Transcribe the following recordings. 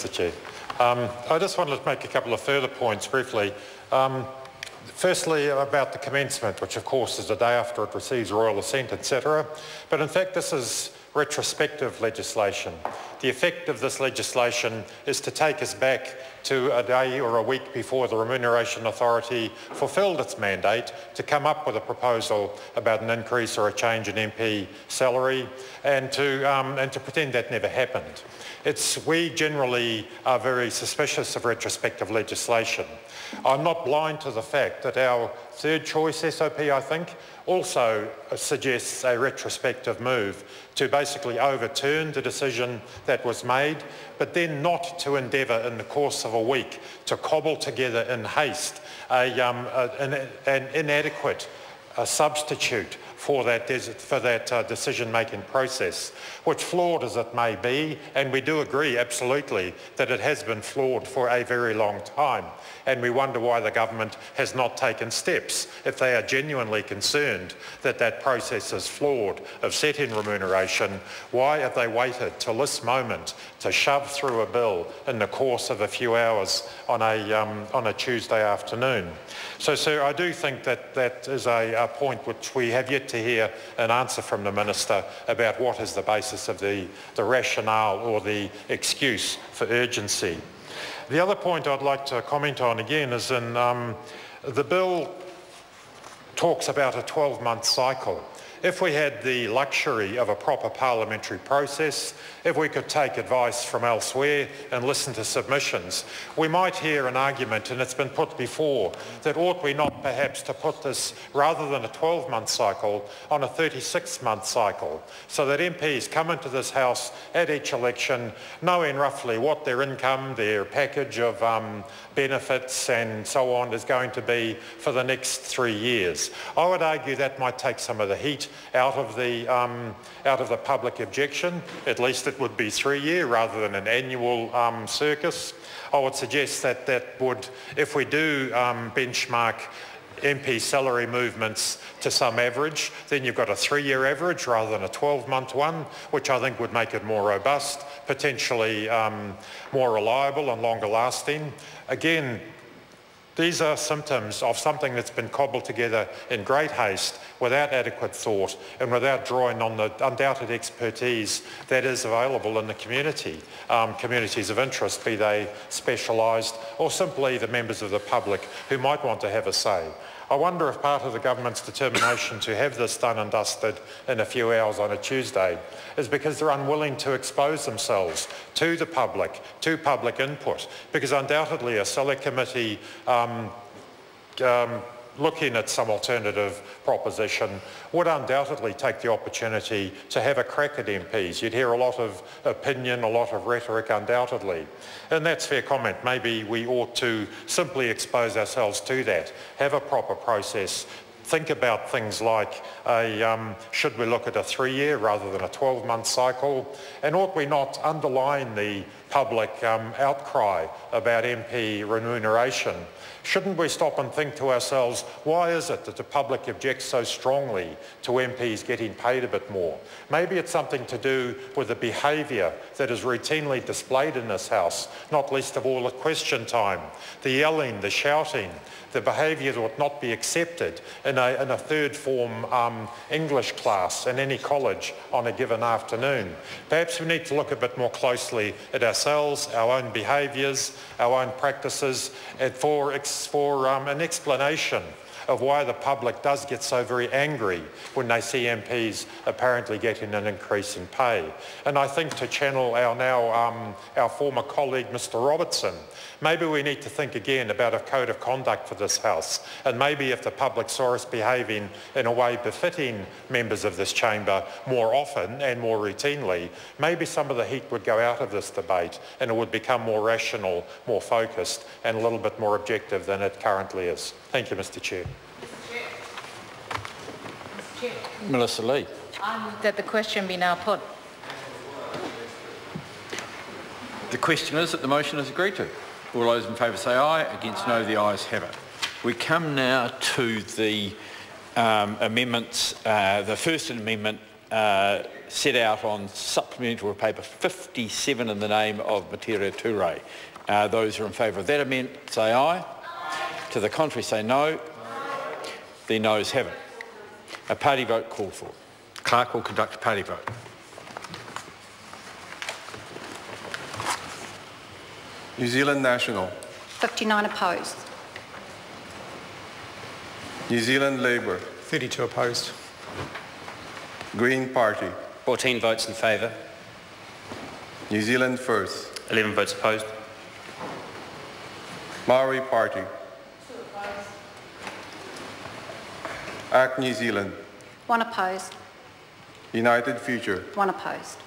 Mr Chair. I just wanted to make a couple of further points briefly. Firstly, about the commencement, which of course is the day after it receives royal assent, etc. But in fact, this is retrospective legislation. The effect of this legislation is to take us back to a day or a week before the Remuneration Authority fulfilled its mandate to come up with a proposal about an increase or a change in MP salary, and to pretend that never happened. We generally are very suspicious of retrospective legislation. I'm not blind to the fact that our third choice SOP, I think, also suggests a retrospective move to basically overturn the decision that was made, but then not to endeavour in the course of a week to cobble together in haste an inadequate substitute for that decision-making process, which, flawed as it may be, and we do agree absolutely that it has been flawed for a very long time, and we wonder why the government has not taken steps, if they are genuinely concerned that that process is flawed, of setting remuneration. Why have they waited till this moment to shove through a bill in the course of a few hours on a Tuesday afternoon? So, sir, I do think that that is a point which we have yet to hear an answer from the Minister about what is the basis of the rationale or the excuse for urgency. The other point I'd like to comment on again is in the bill talks about a 12-month cycle. If we had the luxury of a proper parliamentary process, if we could take advice from elsewhere and listen to submissions, we might hear an argument, and it's been put before, that ought we not perhaps to put this, rather than a 12-month cycle, on a 36-month cycle, so that MPs come into this House at each election knowing roughly what their income, their package of benefits and so on is going to be for the next 3 years. I would argue that might take some of the heat out of the public objection. At least it would be 3 year rather than an annual circus. I would suggest that that would, if we do benchmark MP salary movements to some average, then you've got a 3-year average rather than a 12-month one, which I think would make it more robust, potentially more reliable and longer lasting. Again, these are symptoms of something that's been cobbled together in great haste, without adequate thought and without drawing on the undoubted expertise that is available in the community, communities of interest, be they specialised or simply the members of the public who might want to have a say. I wonder if part of the government's determination to have this done and dusted in a few hours on a Tuesday is because they're unwilling to expose themselves to the public, to public input, because undoubtedly a select committee looking at some alternative proposition would undoubtedly take the opportunity to have a crack at MPs. You'd hear a lot of opinion, a lot of rhetoric undoubtedly. And that's fair comment. Maybe we ought to simply expose ourselves to that, have a proper process, think about things like should we look at a 3-year rather than a 12-month cycle, and ought we not underline the public outcry about MP remuneration? Shouldn't we stop and think to ourselves, why is it that the public objects so strongly to MPs getting paid a bit more? Maybe it's something to do with the behaviour that is routinely displayed in this House, not least of all at question time. The yelling, the shouting, the behaviour that would not be accepted in a third form English class in any college on a given afternoon. Perhaps we need to look a bit more closely at ourselves, our own behaviours, our own practices, and for an explanation of why the public does get so very angry when they see MPs apparently getting an increase in pay. And I think, to channel our former colleague Mr Robertson, maybe we need to think again about a code of conduct for this House, and maybe if the public saw us behaving in a way befitting members of this chamber more often and more routinely, maybe some of the heat would go out of this debate and it would become more rational, more focused and a little bit more objective than it currently is. Thank you, Mr Chair. Mr Chair. Melissa Lee. I move that the question be now put. The question is that the motion is agreed to. All those in favour say aye. Against no, the ayes have it. We come now to the amendments. The first amendment set out on supplementary order paper 57 in the name of Materia Ture. Those who are in favour of that amendment say aye. To the contrary say no. The noes have it. A party vote called for. Clerk will conduct a party vote. New Zealand National. 59 opposed. New Zealand Labour. 32 opposed. Green Party. 14 votes in favour. New Zealand First. 11 votes opposed. Maori Party. ACT New Zealand. 1 opposed. United Future. 1 opposed.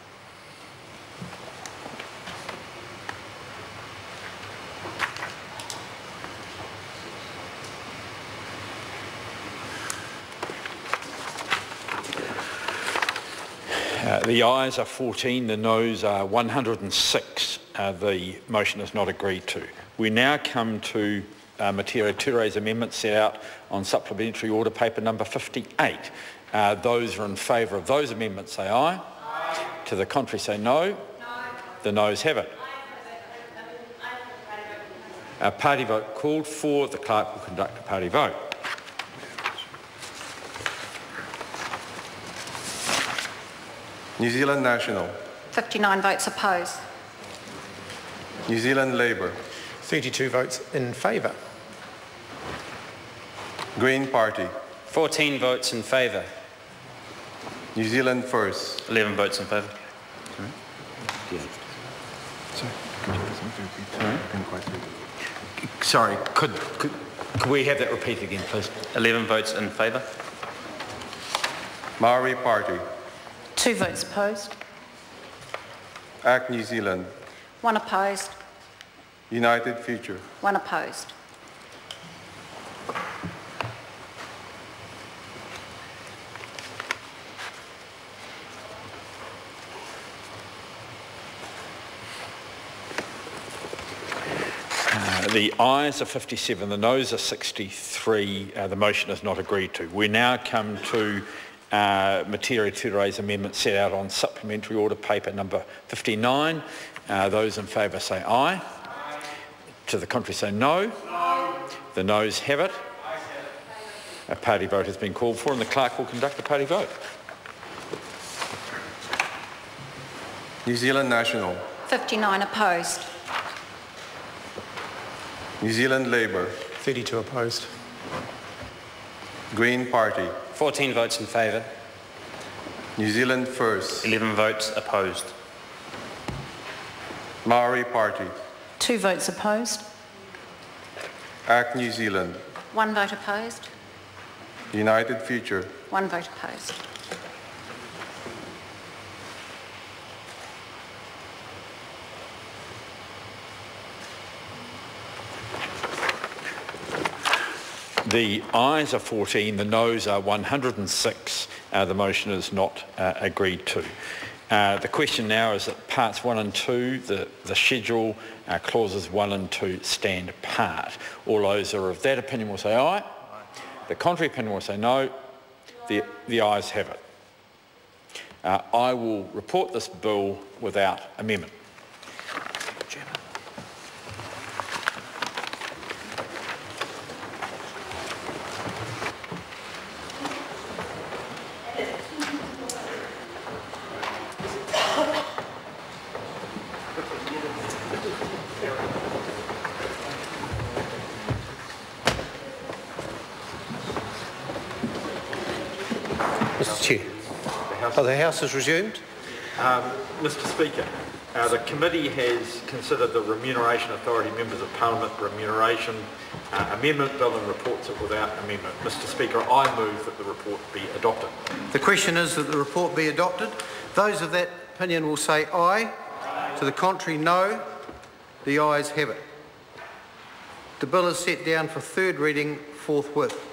The ayes are 14, the noes are 106. The motion is not agreed to. We now come to Materia Ture's amendment set out on supplementary order paper number 58. Those who are in favour of those amendments say aye. Aye. To the contrary say no. No. The noes have it. A party vote called for. The clerk will conduct a party vote. New Zealand National. 59 votes opposed. New Zealand Labour. 32 votes in favour. Green Party. 14 votes in favour. New Zealand First. 11 votes in favour. Sorry, could we have that repeated again, please? 11 votes in favour. Maori Party. 2 votes opposed. ACT New Zealand. 1 opposed. United Future. 1 opposed. The ayes are 57, the noes are 63. The motion is not agreed to. We now come to Materia Ture's amendment set out on supplementary order paper number 59. Those in favour say aye. Aye. To the contrary say no. No. The noes have it. A party vote has been called for and the clerk will conduct a party vote. New Zealand National. 59 opposed. New Zealand Labour. 32 opposed. Green Party. 14 votes in favour. New Zealand First. 11 votes opposed. Maori Party. 2 votes opposed. ACT New Zealand. 1 vote opposed. United Future. 1 vote opposed. The ayes are 14, the noes are 106. The motion is not agreed to. The question now is that parts 1 and 2, the schedule, clauses 1 and 2 stand apart. All those who are of that opinion will say aye. The contrary opinion will say no. The ayes have it. I will report this bill without amendment. Mr Chair. The House is resumed. Mr Speaker, the committee has considered the Remuneration Authority Members of Parliament Remuneration Amendment Bill and reports it without amendment. Mr Speaker, I move that the report be adopted. The question is that the report be adopted. Those of that opinion will say aye. Aye. To the contrary, no. The ayes have it. The bill is set down for third reading forthwith.